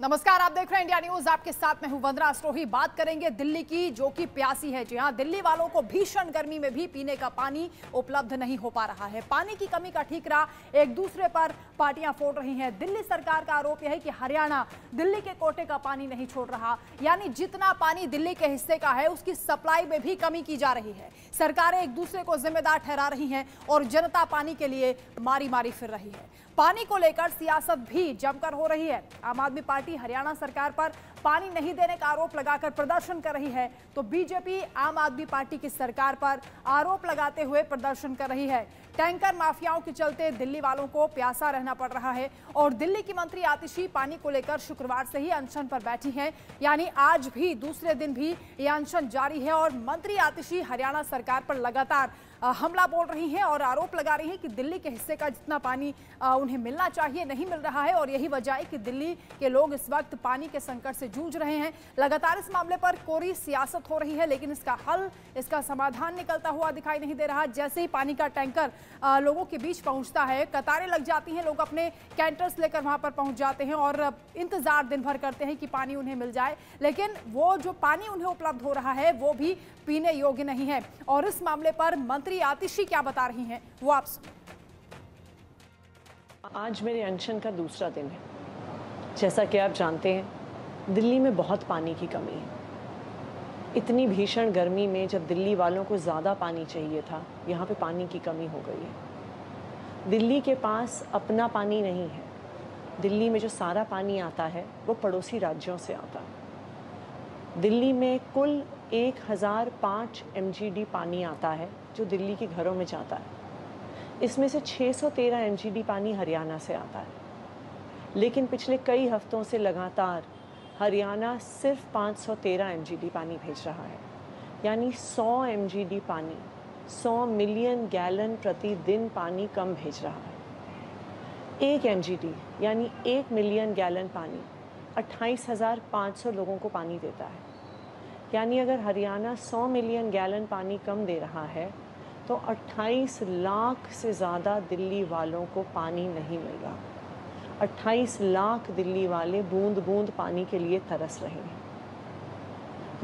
नमस्कार, आप देख रहे हैं इंडिया न्यूज। आपके साथ मैं हूं वंदना अस्रोही। बात करेंगे दिल्ली की, जो कि प्यासी है। जी हां, दिल्ली वालों को भीषण गर्मी में भी पीने का पानी उपलब्ध नहीं हो पा रहा है। पानी की कमी का ठीकरा एक दूसरे पर पार्टियां फोड़ रही हैं। दिल्ली सरकार का आरोप यह है कि हरियाणा दिल्ली के कोटे का पानी नहीं छोड़ रहा, यानी जितना पानी दिल्ली के हिस्से का है उसकी सप्लाई में भी कमी की जा रही है। सरकारें एक दूसरे को जिम्मेदार ठहरा रही हैं और जनता पानी के लिए मारी मारी फिर रही है। पानी को लेकर सियासत भी जमकर हो रही है। आम आदमी पार्टी हरियाणा सरकार पर पानी नहीं देने का आरोप लगाकर प्रदर्शन कर रही है, तो बीजेपी आम आदमी पार्टी की सरकार पर आरोप लगाते हुए प्रदर्शन कर रही है। टैंकर माफियाओं के चलते दिल्ली वालों को प्यासा रहना पड़ रहा है और दिल्ली की मंत्री आतिशी पानी को लेकर शुक्रवार से ही अनशन पर बैठी हैं, यानी आज भी दूसरे दिन भी यह अनशन जारी है। और मंत्री आतिशी हरियाणा सरकार पर लगातार हमला बोल रही हैं और आरोप लगा रही हैं कि दिल्ली के हिस्से का जितना पानी उन्हें मिलना चाहिए नहीं मिल रहा है और यही वजह है कि दिल्ली के लोग इस वक्त पानी के संकट से जूझ रहे हैं। लगातार इस मामले पर कोरी सियासत हो रही है, लेकिन इसका हल, इसका समाधान निकलता हुआ दिखाई नहीं दे रहा। जैसे ही पानी का टैंकर लोगों के बीच पहुंचता है, कतारें लग जाती हैं, लोग अपने कैंटर्स लेकर वहां पर पहुंच जाते हैं और इंतजार दिन भर करते हैं कि पानी उन्हें मिल जाए, लेकिन वो जो पानी उन्हें उपलब्ध हो रहा है वो भी पीने योग्य नहीं है। और इस मामले पर मंत्री आतिशी क्या बता रही हैं, वो आप सुनो। आज मेरे अनशन का दूसरा दिन है। जैसा कि आप जानते हैं, दिल्ली में बहुत पानी की कमी है। इतनी भीषण गर्मी में जब दिल्ली वालों को ज़्यादा पानी चाहिए था, यहाँ पे पानी की कमी हो गई है। दिल्ली के पास अपना पानी नहीं है। दिल्ली में जो सारा पानी आता है वो पड़ोसी राज्यों से आता है। दिल्ली में कुल 1005 MGD पानी आता है जो दिल्ली के घरों में जाता है। इसमें से 613 MGD पानी हरियाणा से आता है, लेकिन पिछले कई हफ्तों से लगातार हरियाणा सिर्फ 513 MGD पानी भेज रहा है, यानी 100 MGD पानी, 100 मिलियन गैलन प्रतिदिन पानी कम भेज रहा है। 1 MGD यानी 1 मिलियन गैलन पानी 28,500 लोगों को पानी देता है। यानी अगर हरियाणा 100 मिलियन गैलन पानी कम दे रहा है तो 28 लाख से ज़्यादा दिल्ली वालों को पानी नहीं मिल रहा। 28 लाख दिल्ली वाले बूंद बूंद पानी के लिए तरस रहे हैं।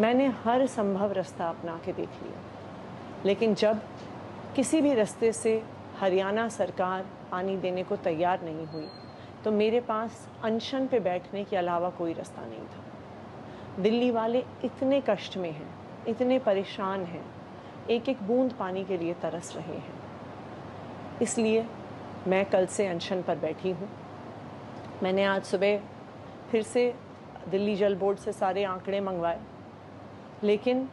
मैंने हर संभव रास्ता अपना के देख लिया, लेकिन जब किसी भी रास्ते से हरियाणा सरकार पानी देने को तैयार नहीं हुई तो मेरे पास अनशन पे बैठने के अलावा कोई रास्ता नहीं था। दिल्ली वाले इतने कष्ट में हैं, इतने परेशान हैं, एक एक बूंद पानी के लिए तरस रहे हैं। इसलिए मैं कल से अनशन पर बैठी हूँ। मैंने आज सुबह फिर से दिल्ली जल बोर्ड से सारे आंकड़े मंगवाए, लेकिन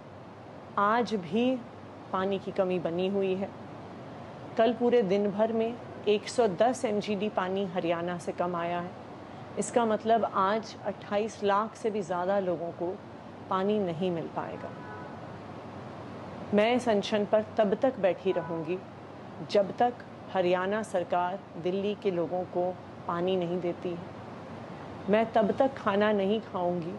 आज भी पानी की कमी बनी हुई है। कल पूरे दिन भर में 110 MGD पानी हरियाणा से कम आया है। इसका मतलब आज 28 लाख से भी ज़्यादा लोगों को पानी नहीं मिल पाएगा। मैं इस अनशन पर तब तक बैठी रहूँगी जब तक हरियाणा सरकार दिल्ली के लोगों को पानी नहीं देती है। मैं तब तक खाना नहीं खाऊंगी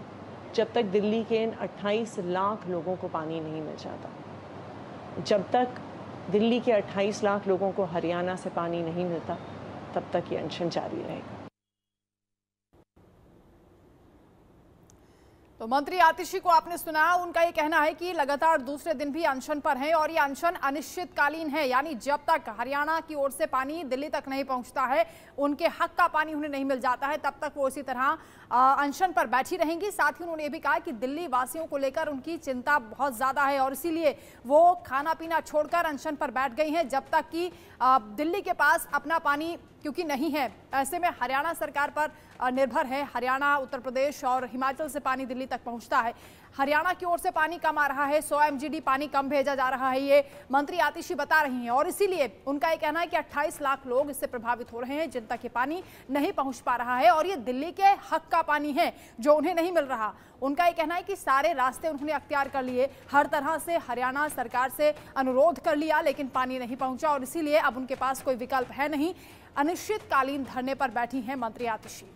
जब तक दिल्ली के इन 28 लाख लोगों को पानी नहीं मिल जाता। जब तक दिल्ली के 28 लाख लोगों को हरियाणा से पानी नहीं मिलता, तब तक ये अनशन जारी रहेगा। तो मंत्री आतिशी को आपने सुना। उनका ये कहना है कि लगातार दूसरे दिन भी अनशन पर हैं और ये अनशन अनिश्चितकालीन है, यानी जब तक हरियाणा की ओर से पानी दिल्ली तक नहीं पहुंचता है, उनके हक का पानी उन्हें नहीं मिल जाता है, तब तक वो इसी तरह अनशन पर बैठी रहेंगी। साथ ही उन्होंने ये भी कहा कि दिल्ली वासियों को लेकर उनकी चिंता बहुत ज़्यादा है और इसीलिए वो खाना पीना छोड़कर अनशन पर बैठ गई हैं, जब तक कि दिल्ली के पास अपना पानी क्योंकि नहीं है। ऐसे में हरियाणा सरकार पर निर्भर है। हरियाणा, उत्तर प्रदेश और हिमाचल से पानी दिल्ली तक पहुंचता है। हरियाणा की ओर से पानी कम आ रहा है, 100 MGD पानी कम भेजा जा रहा है, ये मंत्री आतिशी बता रही हैं। और इसीलिए उनका ये कहना है कि 28 लाख लोग इससे प्रभावित हो रहे हैं जिन तक ये पानी नहीं पहुंच पा रहा है और ये दिल्ली के हक का पानी है जो उन्हें नहीं मिल रहा। उनका ये कहना है कि सारे रास्ते उन्होंने अख्तियार कर लिए, हर तरह से हरियाणा सरकार से अनुरोध कर लिया, लेकिन पानी नहीं पहुंचा और इसीलिए अब उनके पास कोई विकल्प है नहीं। अनिश्चितकालीन धरने पर बैठी हैं मंत्री आतिशी।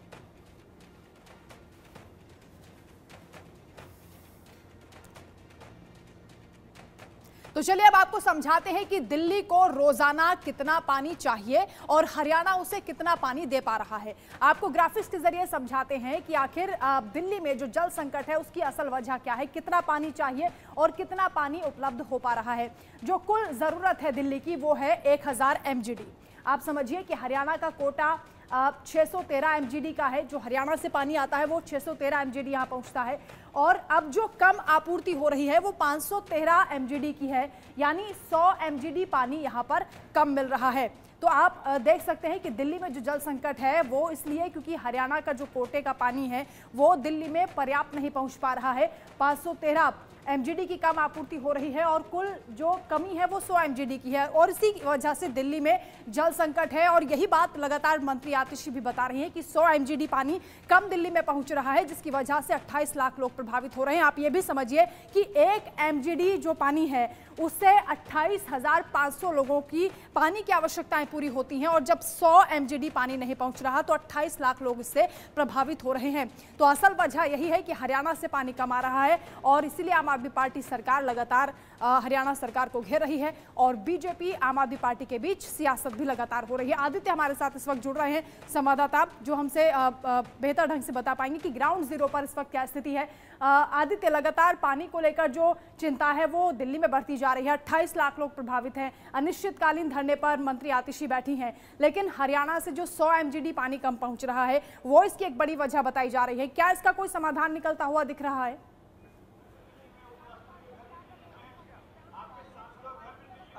तो तो चलिए अब आपको समझाते हैं कि दिल्ली को रोजाना कितना पानी चाहिए और हरियाणा उसे कितना पानी दे पा रहा है। आपको ग्राफिक्स के जरिए समझाते हैं कि आखिर दिल्ली में जो जल संकट है उसकी असल वजह क्या है, कितना पानी चाहिए और कितना पानी उपलब्ध हो पा रहा है। जो कुल जरूरत है दिल्ली की वो है 1000 MGD। आप समझिए कि हरियाणा का कोटा 613 MGD का है। जो हरियाणा से पानी आता है वो 613 MGD यहाँ पहुँचता है और अब जो कम आपूर्ति हो रही है वो 513 MGD की है, यानी 100 MGD पानी यहाँ पर कम मिल रहा है। तो आप देख सकते हैं कि दिल्ली में जो जल संकट है वो इसलिए क्योंकि हरियाणा का जो कोटे का पानी है वो दिल्ली में पर्याप्त नहीं पहुँच पा रहा है। 513 MGD की कम आपूर्ति हो रही है और कुल जो कमी है वो 100 MGD की है और इसी वजह से दिल्ली में जल संकट है। और यही बात लगातार मंत्री आतिशी भी बता रही हैं कि 100 MGD पानी कम दिल्ली में पहुंच रहा है, जिसकी वजह से 28 लाख लोग प्रभावित हो रहे हैं। आप ये भी समझिए कि 1 MGD जो पानी है उससे 28,500 लोगों की पानी की आवश्यकताएं पूरी होती हैं और जब 100 MGD पानी नहीं पहुंच रहा तो 28 लाख लोग इससे प्रभावित हो रहे हैं। तो असल वजह यही है कि हरियाणा से पानी कम आ रहा है और इसीलिए आम आदमी पार्टी सरकार लगातार हरियाणा सरकार को घेर रही है और बीजेपी आम आदमी पार्टी के बीच सियासत भी लगातार हो रही है। आदित्य हमारे साथ इस वक्त जुड़ रहे हैं, संवाददाता जो हमसे बेहतर ढंग से बता पाएंगे कि ग्राउंड जीरो पर इस वक्त क्या स्थिति है। आदित्य, लगातार पानी को लेकर जो चिंता है वो दिल्ली में बढ़ती जा रही है। 28 लाख लोग प्रभावित हैं। अनिश्चितकालीन धरने पर मंत्री आतिशी बैठी हैं, लेकिन हरियाणा से जो 100 MGD पानी कम पहुंच रहा है वो इसकी एक बड़ी वजह बताई जा रही है। क्या इसका कोई समाधान निकलता हुआ दिख रहा है?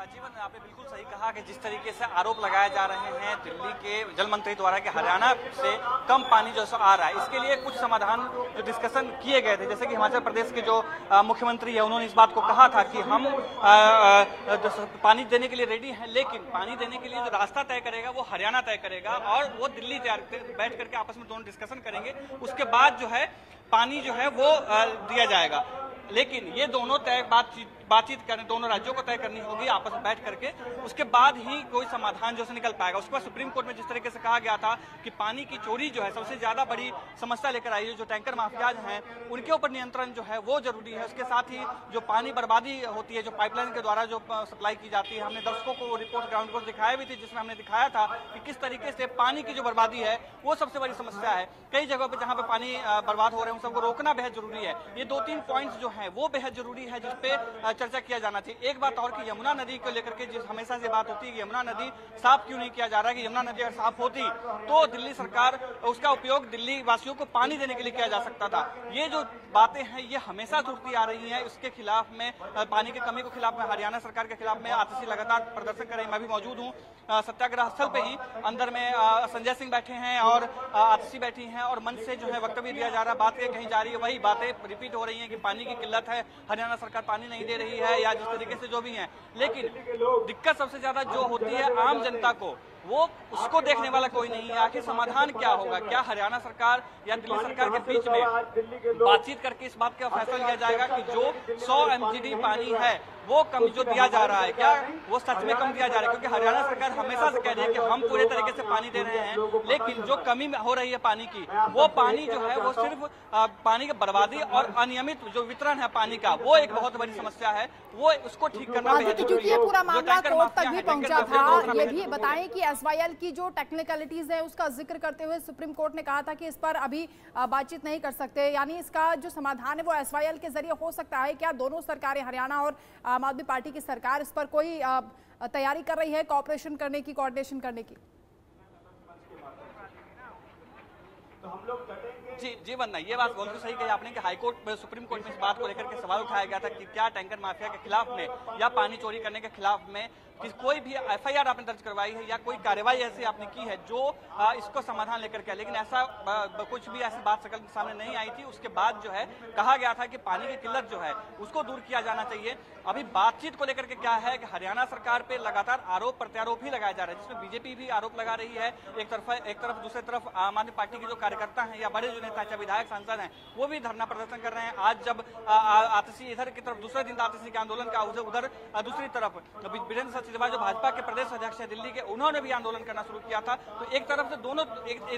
जीवन, आपने बिल्कुल सही कहा कि जिस तरीके से आरोप लगाए जा रहे हैं दिल्ली के जल मंत्री द्वारा कि हरियाणा से कम पानी जो आ रहा है, इसके लिए कुछ समाधान जो डिस्कशन किए गए थे। जैसे कि हिमाचल प्रदेश के जो मुख्यमंत्री है उन्होंने इस बात को कहा था कि हम पानी देने के लिए रेडी हैं, लेकिन पानी देने के लिए जो रास्ता तय करेगा वो हरियाणा तय करेगा और वो दिल्ली बैठ करके आपस में दोनों डिस्कशन करेंगे। उसके बाद जो है पानी जो है वो दिया जाएगा। लेकिन ये दोनों बातचीत करने, दोनों राज्यों को तय करनी होगी आपस में बैठ करके, उसके बाद ही कोई समाधान जो से निकल पाएगा। उसके बाद सुप्रीम कोर्ट में जिस तरीके से कहा गया था कि पानी की चोरी जो है सबसे ज्यादा बड़ी समस्या लेकर आई है, जो टैंकर माफियाज हैं उनके ऊपर नियंत्रण जो है वो जरूरी है। उसके साथ ही जो पानी बर्बादी होती है, जो पाइपलाइन के द्वारा जो सप्लाई की जाती है, हमने दर्शकों को रिपोर्ट ग्राउंड रिपोर्ट दिखाई भी थी जिसमें हमने दिखाया था कि किस तरीके से पानी की जो बर्बादी है वो सबसे बड़ी समस्या है। कई जगहों पर जहाँ पे पानी बर्बाद हो रहे हैं उन सबको रोकना बेहद जरूरी है। ये 2-3 पॉइंट्स जो है वो बेहद जरूरी है जिसपे चर्चा किया जाना चाहिए। एक बात और कि यमुना नदी को लेकर के जिस हमेशा से बात होती है कि यमुना नदी साफ क्यों नहीं किया जा रहा है, कि यमुना नदी अगर साफ होती तो दिल्ली सरकार उसका उपयोग दिल्ली वासियों को पानी देने के लिए किया जा सकता था। ये जो बातें हैं ये हमेशा उठती आ रही हैं। उसके खिलाफ में, पानी की कमी के खिलाफ में, हरियाणा सरकार के खिलाफ में आतिशी लगातार प्रदर्शन कर रही है। मैं भी मौजूद हूँ सत्याग्रह स्थल पे ही, अंदर में संजय सिंह बैठे हैं और आतिशी बैठी हैं और मंच से जो है वक्तव्य दिया जा रहा है, बातें कही जा रही है, वही बातें रिपीट हो रही हैं कि पानी की किल्लत है, हरियाणा सरकार पानी नहीं दे रही है या जिस तरीके से जो भी है। लेकिन दिक्कत सबसे ज्यादा जो होती है आम जनता को, वो उसको देखने वाला कोई नहीं है। आखिर समाधान क्या होगा? क्या हरियाणा सरकार या दिल्ली सरकार के बीच में बातचीत करके इस बात का फैसला लिया जाएगा कि जो 100 MGD पानी है वो कम जो दिया जा रहा है, क्या वो सच में कम दिया जा रहा है? क्योंकि हरियाणा सरकार हमेशा से कह रही है कि हम पूरे तरीके से पानी दे रहे हैं, लेकिन जो कमी हो रही है पानी की, वो पानी जो है वो सिर्फ पानी की बर्बादी और अनियमित जो वितरण है पानी का, वो एक बहुत बड़ी समस्या है। वो उसको ठीक करना बेहद जरूरी है। क्योंकि ये पूरा मामला कोर्ट तक भी पहुंचा था। ये भी बताएं कि SYL की जो टेक्निकलिटीज है उसका जिक्र करते हुए सुप्रीम कोर्ट ने कहा था कि इस पर अभी बातचीत नहीं कर सकते, यानी इसका जो समाधान है वो SYL के जरिए हो सकता है। क्या दोनों सरकारें, हरियाणा और आम आदमी पार्टी की सरकार, इस पर कोई तैयारी कर रही है कॉपरेशन करने की, कोऑर्डिनेशन करने की? तो हम लोग जी वरना ये बात बिल्कुल सही कही आपने कि हाईकोर्ट में, सुप्रीम कोर्ट में इस बात को लेकर के सवाल उठाया गया था कि क्या टैंकर माफिया के खिलाफ में या पानी चोरी करने के खिलाफ में कि कोई भी FIR आपने दर्ज करवाई है या कोई कार्रवाई ऐसी आपने की है जो इसको समाधान लेकर के, लेकिन ऐसा कुछ भी ऐसी बात सकल सामने नहीं आई थी। उसके बाद जो है कहा गया था कि पानी की किल्लत जो है उसको दूर किया जाना चाहिए। अभी बातचीत को लेकर के क्या है कि हरियाणा सरकार पे लगातार आरोप प्रत्यारोप ही लगाया जा रहा है, जिसमें बीजेपी भी आरोप लगा रही है एक तरफ, दूसरी तरफ आम आदमी पार्टी के जो कार्यकर्ता हैं या बड़े जो नेता चाहे विधायक सांसद हैं वो भी धरना प्रदर्शन कर रहे हैं। आज जब आतिशी इधर की तरफ दूसरे दिन आतिशी के आंदोलन का उधर दूसरी तरफ वीरेंद्र केजरीवाल जो भाजपा के प्रदेश अध्यक्ष है दिल्ली के, उन्होंने भी आंदोलन करना शुरू किया था। तो एक तरफ से दोनों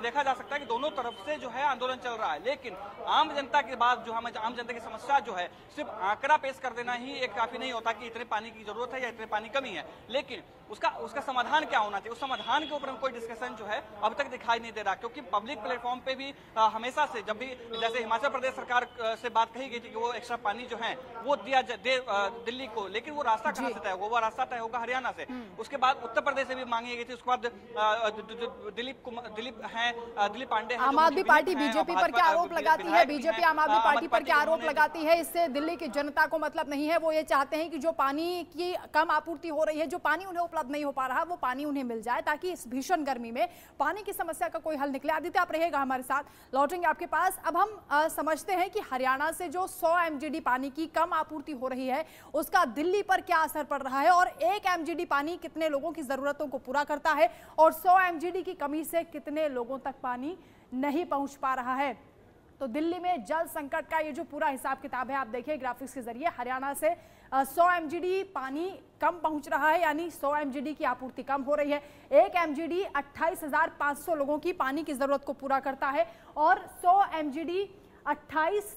देखा जा सकता है कि दोनों तरफ से जो है आंदोलन चल रहा है, लेकिन आम जनता की बात जो हमें आम जनता की समस्या जो है सिर्फ आंकड़ा पेश कर देना ही एक काफी नहीं होता कि इतने पानी की जरूरत है या इतने पानी कमी है, लेकिन उसका समाधान क्या होना चाहिए, उस समाधान के ऊपर कोई डिस्कशन जो है अब तक दिखाई नहीं दे रहा। क्योंकि पब्लिक प्लेटफॉर्म पे भी हमेशा से जब भी जैसे हिमाचल प्रदेश सरकार से बात कही गई थी कि वो एक्स्ट्रा पानी जो है वो दिया दे दिल्ली को, लेकिन वो रास्ता कहां से तय होगा, वो रास्ता तय होगा हरियाणा से। उसके बाद उत्तर प्रदेश से भी मांगी गई थी, उसके बाद दिलीप पांडे आम आदमी पार्टी बीजेपी पर क्या आरोप लगाती है, बीजेपी आम आदमी पार्टी पर क्या आरोप लगाती है, इससे दिल्ली की जनता को मतलब नहीं है। वो ये चाहते हैं कि जो पानी की कम आपूर्ति हो रही है, जो पानी उन्हें उपलब्ध नहीं हो पा रहा, वो पानी उन्हें मिल जाए ताकि इस भीषण गर्मी में पानी की समस्या का कोई हल निकले। आदित्य, आप रहेगा हमारे साथ, लौटेंगे आपके पास। अब हम समझते हैं कि हरियाणा से जो 100 MGD पानी की कम आपूर्ति हो रही है उसका दिल्ली पर क्या असर पड़ रहा है, और 1 MGD पानी कितने लोगों की जरूरतों को पूरा करता है, और 100 MGD की कमी से कितने लोगों तक पानी नहीं पहुंच पा रहा है। तो दिल्ली में जल संकट का ये जो पूरा हिसाब किताब है, आप देखिए ग्राफिक्स के जरिए, हरियाणा से 100 MGD पानी कम पहुंच रहा है, यानी 100 MGD की आपूर्ति कम हो रही है। 1 MGD 28,500 लोगों की पानी की जरूरत को पूरा करता है, और 100 MGD 28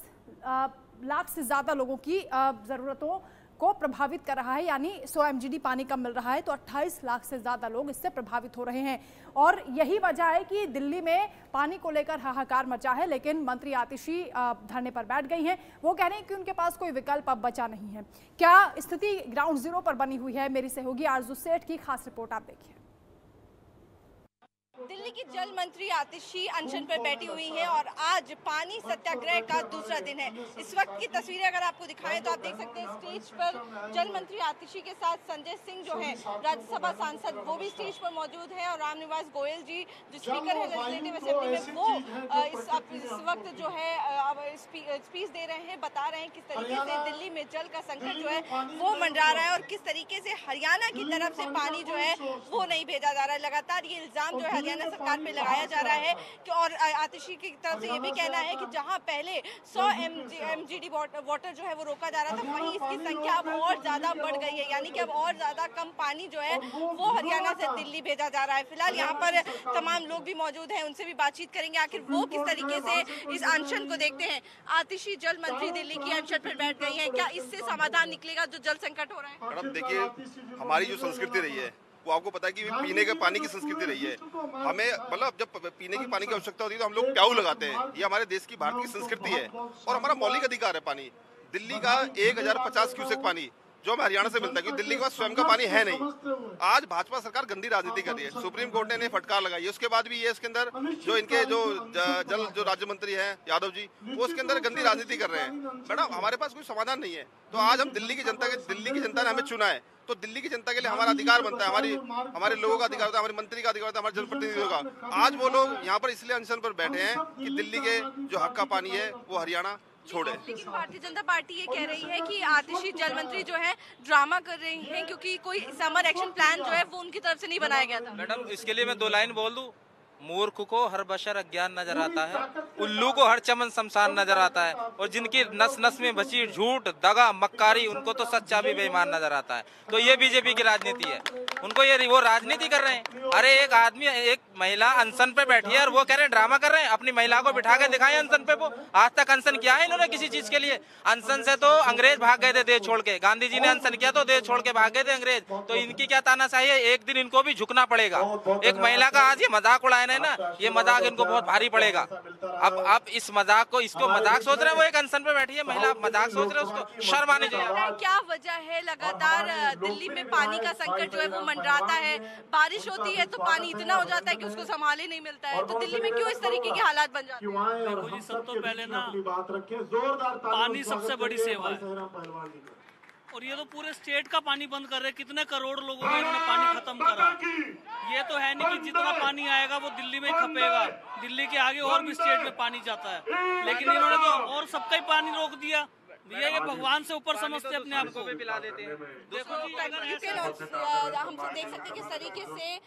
लाख से ज्यादा लोगों की जरूरतों को प्रभावित कर रहा है। यानी 100 MGD पानी कम मिल रहा है तो 28 लाख से ज्यादा लोग इससे प्रभावित हो रहे हैं, और यही वजह है कि दिल्ली में पानी को लेकर हाहाकार मचा है। लेकिन मंत्री आतिशी धरने पर बैठ गई हैं, वो कह रहे हैं कि उनके पास कोई विकल्प अब बचा नहीं है। क्या स्थिति ग्राउंड जीरो पर बनी हुई है, मेरी सहयोगी आरजू सेठ की खास रिपोर्ट आप देखिए। दिल्ली की जल मंत्री आतिशी अनशन पर बैठी हुई हैं और आज पानी सत्याग्रह का दूसरा दिन है। इस वक्त की तस्वीरें अगर आपको दिखाएं तो आप देख सकते हैं स्टेज पर जल मंत्री आतिशी के साथ संजय सिंह जो है राज्यसभा सांसद, वो भी स्टेज पर मौजूद हैं, और रामनिवास गोयल जी जो स्पीकर है लेजिस्लेटिव असेंबली में, वो इस वक्त जो है स्पीच दे रहे हैं, बता रहे हैं किस तरीके से दिल्ली में जल का संकट जो है वो मंडरा रहा है और किस तरीके से हरियाणा की तरफ से पानी जो है वो नहीं भेजा जा रहा है। लगातार ये इल्जाम जो है हरियाणा सरकार पे लगाया जा रहा है कि, और आतिशी की तरफ से ये भी कहना है कि जहां पहले 100 MGD वाटर जो है वो रोका जा रहा था, वहीं इसकी संख्या अब और ज्यादा बढ़ गई है, यानी कि अब और ज्यादा कम पानी जो है वो हरियाणा से दिल्ली भेजा जा रहा है। फिलहाल यहाँ पर तमाम लोग भी मौजूद हैं, उनसे भी बातचीत करेंगे आखिर वो किस तरीके से इस अनशन को देखते हैं। आतिशी जल मंत्री दिल्ली की अनशन पर बैठ गई है, क्या इससे समाधान निकलेगा जो जल संकट हो रहा है? मैडम देखिए, हमारी जो संस्कृति रही है वो आपको पता है कि पीने के पानी की संस्कृति रही है। हमें मतलब जब पीने की पानी की आवश्यकता होती है तो हम लोग प्याऊ लगाते हैं, ये हमारे देश की भारत की संस्कृति है और हमारा मौलिक अधिकार है। पानी दिल्ली का 1050 क्यूसेक पानी जो हमें हरियाणा से मिलता है, क्योंकि दिल्ली के पास स्वयं का पानी है नहीं। आज भाजपा सरकार गंदी राजनीति कर रही है, सुप्रीम कोर्ट ने इन्हें फटकार लगाई है, उसके बाद भी ये इसके अंदर जो इनके जो जल जो राज्य मंत्री हैं यादव जी, वो उसके अंदर गंदी राजनीति कर रहे हैं। मैडम हमारे पास कोई समाधान नहीं है, तो आज हम दिल्ली की जनता ने हमें चुना है, तो दिल्ली की जनता के लिए हमारा अधिकार बनता है, हमारे लोगों का अधिकार होता है, हमारे मंत्री का अधिकार होता है, हमारे जनप्रतिनिधियों का। आज वो लोग यहाँ पर इसलिए अनशन पर बैठे हैं कि दिल्ली के जो हक का पानी है वो हरियाणा छोड़े। लेकिन भारतीय जनता पार्टी ये कह रही है कि आतिशी जल मंत्री जो है ड्रामा कर रही हैं, क्योंकि कोई समर एक्शन प्लान जो है वो उनकी तरफ से नहीं बनाया गया था। मैडम इसके लिए मैं 2 लाइन बोल दूं। मूर्ख को हर बशर अज्ञान नजर आता है, उल्लू को हर चमन शमशान नजर आता है, और जिनकी नस नस में बची झूठ दगा मक्कारी उनको तो सच्चा भी बेईमान नजर आता है। तो ये बीजेपी की राजनीति है, उनको ये वो राजनीति कर रहे हैं। अरे एक आदमी एक महिला अनशन पे बैठी है और वो कह रहे हैं ड्रामा कर रहे हैं, अपनी महिला को बिठा के दिखाएं अनशन पे। वो आज तक अनशन किया है इन्होंने किसी चीज के लिए? अनशन से तो अंग्रेज भाग गए थे देश छोड़ के, गांधी जी ने अनशन किया तो देश छोड़ के भाग गए थे अंग्रेज। तो इनकी क्या तानाशाही है, एक दिन इनको भी झुकना पड़ेगा। एक महिला का आज ये मजाक उड़ाए ना, ये मजाक इनको बहुत भारी पड़ेगा। अब इस मजाक को, इसको मजाक सोच रहे हैं, वो एक अनशन पे बैठी है महिला, मजाक सोच रहे हैं, उसको शर्म आनी चाहिए। क्या वजह है लगातार दिल्ली में पानी का संकट जो है वो मंडराता है? बारिश होती है तो पानी इतना हो जाता है कि उसको संभाल ही नहीं मिलता है, तो दिल्ली में क्यों इस तरीके के हालात बन जाते हैं? देखो जी, सब तो पहले ना पानी सबसे बड़ी सेवा है, और ये तो पूरे स्टेट का पानी बंद कर रहे हैं। कितने करोड़ लोगों का इन्होंने पानी खत्म करा। ये तो है नहीं कि जितना पानी आएगा वो दिल्ली में ही खपेगा, दिल्ली के आगे और भी स्टेट में पानी जाता है, लेकिन इन्होंने तो और सबका ही पानी रोक दिया। ये भगवान से ऊपर समझते अपने आप को भी पिला देते हैं। देखो जी, अगर हम देख सकते हैं किस तरीके से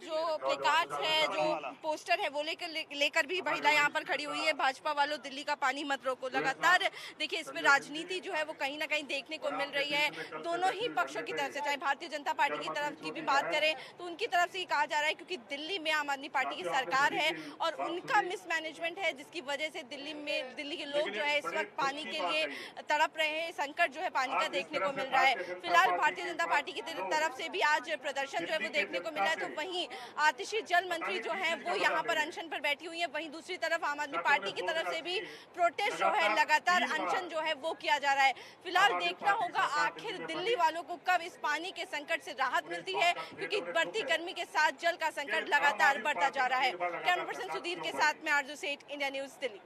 जो प्लेकार्ड्स है, जो पोस्टर है, वो लेकर भी महिला यहाँ पर खड़ी हुई है। भाजपा वालों दिल्ली का पानी मत रोको। लगातार देखिए इसमें राजनीति जो है वो कहीं ना कहीं देखने को मिल रही है दोनों ही पक्षों की तरफ से। चाहे भारतीय जनता पार्टी की तरफ की भी बात करें तो उनकी तरफ से ही कहा जा रहा है क्योंकि दिल्ली में आम आदमी पार्टी की सरकार है और उनका मिसमैनेजमेंट है, जिसकी वजह से दिल्ली के लोग जो है इस वक्त पानी के लिए तड़प रहे हैं। संकट जो है पानी का देखने को मिल रहा है। फिलहाल भारतीय जनता पार्टी की तरफ से भी आज प्रदर्शन जो है वो देखने को मिला है। तो वहीं आतिशी जल मंत्री जो है वो यहाँ पर अनशन पर बैठी हुई है। वहीं दूसरी तरफ आम आदमी पार्टी की तरफ से भी प्रोटेस्ट जो है, लगातार अनशन जो है वो किया जा रहा है। फिलहाल देखना होगा आखिर दिल्ली वालों को कब इस पानी के संकट से राहत मिलती है, क्योंकि बढ़ती गर्मी के साथ जल का संकट लगातार बढ़ता जा रहा है। कैमरा पर्सन सुधीर के साथ में आरजू सेठ, इंडिया न्यूज, दिल्ली।